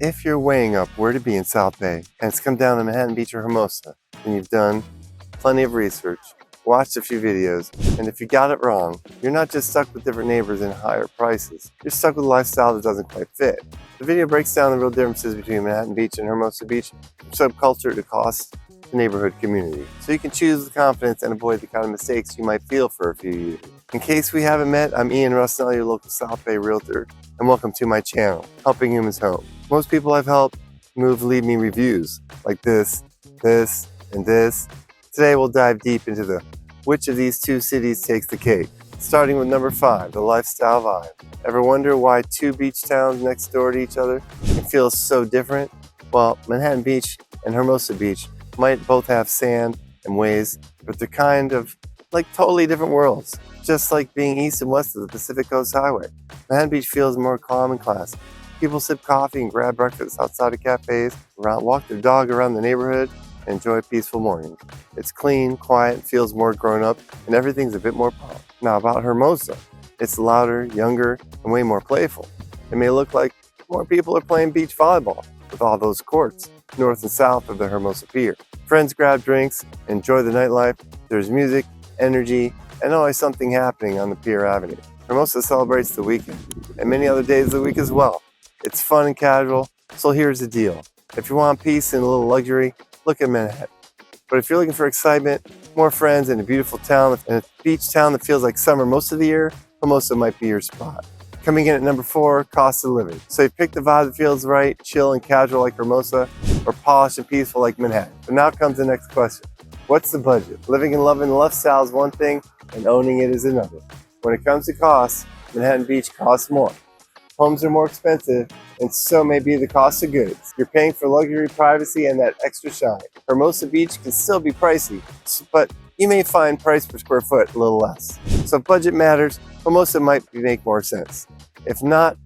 If you're weighing up where to be in South Bay and it's come down to Manhattan Beach or Hermosa, then you've done plenty of research, watched a few videos, and if you got it wrong, you're not just stuck with different neighbors and higher prices, you're stuck with a lifestyle that doesn't quite fit. The video breaks down the real differences between Manhattan Beach and Hermosa Beach, from subculture to cost to neighborhood community, so you can choose with confidence and avoid the kind of mistakes you might feel for a few years. In case we haven't met, I'm Rusnell, your local South Bay realtor, and welcome to my channel, Helping Humans Home. Most people I've helped move leave me reviews like this, and this. Today we'll dive deep into which of these two cities takes the cake. Starting with number 5, the lifestyle vibe. Ever wonder why two beach towns next door to each other can feel so different? Well, Manhattan Beach and Hermosa Beach might both have sand and waves, but they're kind of like totally different worlds. Just like being east and west of the Pacific Coast Highway. Manhattan Beach feels more calm and classy. People sip coffee and grab breakfast outside of cafes, walk their dog around the neighborhood, and enjoy peaceful mornings. It's clean, quiet, feels more grown up, and everything's a bit more pop. Now about Hermosa, it's louder, younger, and way more playful. It may look like more people are playing beach volleyball with all those courts north and south of the Hermosa Pier. Friends grab drinks, enjoy the nightlife. There's music, energy, and always something happening on the Pier Avenue. Hermosa celebrates the weekend, and many other days of the week as well. It's fun and casual, so here's the deal. If you want peace and a little luxury, look at Manhattan. But if you're looking for excitement, more friends, and a beautiful town, and a beach town that feels like summer most of the year, Hermosa might be your spot. Coming in at number 4, cost of living. So you pick the vibe that feels right, chill and casual like Hermosa, or polished and peaceful like Manhattan. But now comes the next question. What's the budget? Living and loving the lifestyle is one thing, and owning it is another. When it comes to costs, Manhattan Beach costs more. Homes are more expensive, and so may be the cost of goods. You're paying for luxury, privacy, and that extra shine. Hermosa Beach can still be pricey, but you may find price per square foot a little less. So if budget matters, Hermosa might make more sense. If not,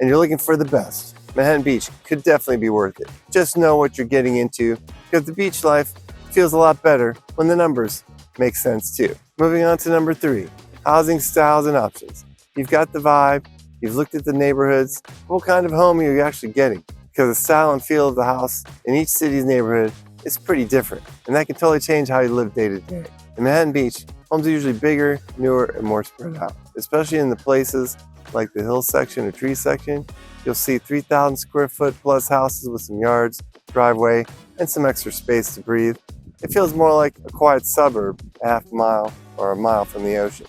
and you're looking for the best, Manhattan Beach could definitely be worth it. Just know what you're getting into, because the beach life feels a lot better when the numbers make sense too. Moving on to number 3, housing styles and options. You've got the vibe. You've looked at the neighborhoods. What kind of home are you actually getting? Because the style and feel of the house in each city's neighborhood is pretty different, and that can totally change how you live day to day. In Manhattan Beach, homes are usually bigger, newer, and more spread out. Especially in the places like the hill section or tree section, you'll see 3,000 square foot plus houses with some yards, driveway, and some extra space to breathe. It feels more like a quiet suburb, a half mile or a mile from the ocean.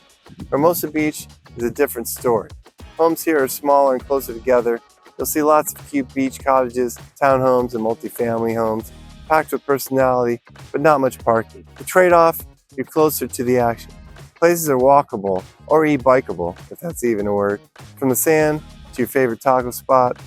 Hermosa Beach is a different story. Homes here are smaller and closer together. You'll see lots of cute beach cottages, townhomes, and multifamily homes, packed with personality, but not much parking. The trade-off, you're closer to the action. Places are walkable, or e-bikeable, if that's even a word, from the sand to your favorite taco spot.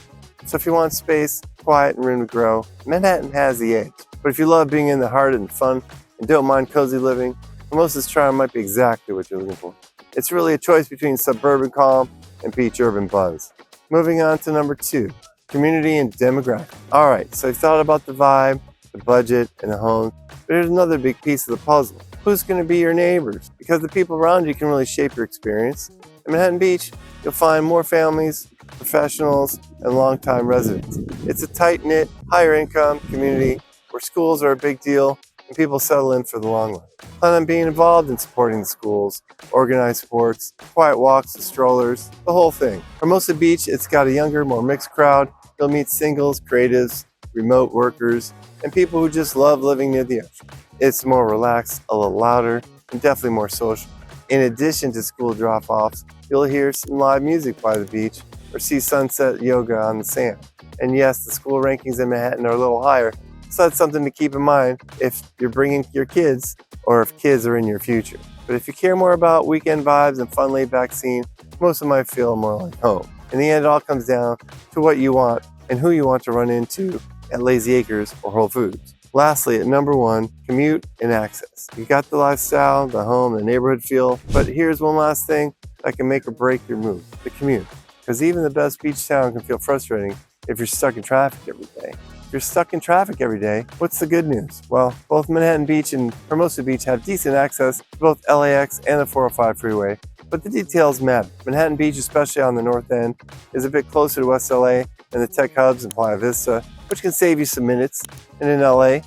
So if you want space, quiet, and room to grow, Manhattan has the edge. But if you love being in the heart and fun, and don't mind cozy living, Hermosa's charm might be exactly what you're looking for. It's really a choice between suburban calm and beach urban buzz. Moving on to number 2, community and demographic. Alright, so you've thought about the vibe, the budget, and the home, but here's another big piece of the puzzle. Who's going to be your neighbors? Because the people around you can really shape your experience. In Manhattan Beach, you'll find more families, professionals, and longtime residents. It's a tight-knit, higher income community where schools are a big deal and people settle in for the long run. Plan on being involved in supporting the schools, organized sports, quiet walks and strollers, the whole thing. Hermosa Beach, it's got a younger, more mixed crowd. You'll meet singles, creatives, remote workers, and people who just love living near the ocean. It's more relaxed, a little louder, and definitely more social. In addition to school drop-offs, you'll hear some live music by the beach or see sunset yoga on the sand. And yes, the school rankings in Manhattan are a little higher, so that's something to keep in mind if you're bringing your kids or if kids are in your future. But if you care more about weekend vibes and fun laid-back scene, most of them might feel more like home. In the end, it all comes down to what you want and who you want to run into at Lazy Acres or Whole Foods. Lastly, at number 1, commute and access. You got the lifestyle, the home, the neighborhood feel, but here's one last thing that can make or break your move, the commute. Because even the best beach town can feel frustrating if you're stuck in traffic every day. If you're stuck in traffic every day, what's the good news? Well, both Manhattan Beach and Hermosa Beach have decent access to both LAX and the 405 freeway, but the details matter. Manhattan Beach, especially on the north end, is a bit closer to West LA and the tech hubs in Playa Vista, which can save you some minutes. And in LA,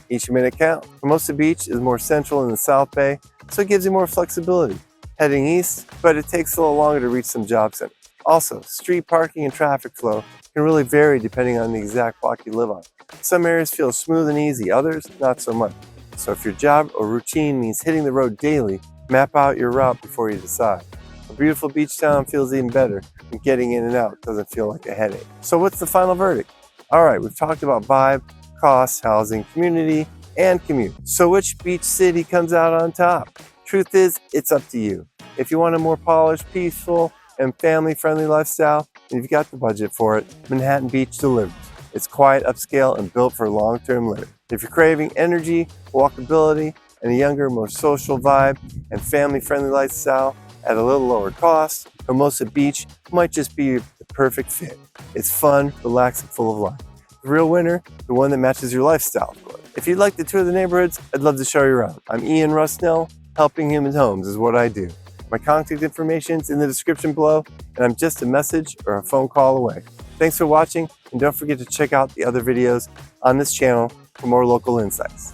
each minute counts. Hermosa Beach is more central in the South Bay, so it gives you more flexibility. Heading east, but it takes a little longer to reach some job centers. Also, street parking and traffic flow can really vary depending on the exact block you live on. Some areas feel smooth and easy, others not so much. So if your job or routine means hitting the road daily, map out your route before you decide. A beautiful beach town feels even better when getting in and out doesn't feel like a headache. So what's the final verdict? All right, we've talked about vibe, cost, housing, community, and commute. So which beach city comes out on top? Truth is, it's up to you. If you want a more polished, peaceful, and family-friendly lifestyle, and you've got the budget for it, Manhattan Beach delivers. It's quiet, upscale, and built for long-term living. If you're craving energy, walkability, and a younger, more social vibe, and family-friendly lifestyle at a little lower cost, Hermosa Beach might just be the perfect fit. It's fun, relaxed, and full of life. The real winner, the one that matches your lifestyle, of course. If you'd like to tour the neighborhoods, I'd love to show you around. I'm Ian Rusnell. Helping human homes is what I do. My contact information is in the description below, and I'm just a message or a phone call away. Thanks for watching, and don't forget to check out the other videos on this channel for more local insights.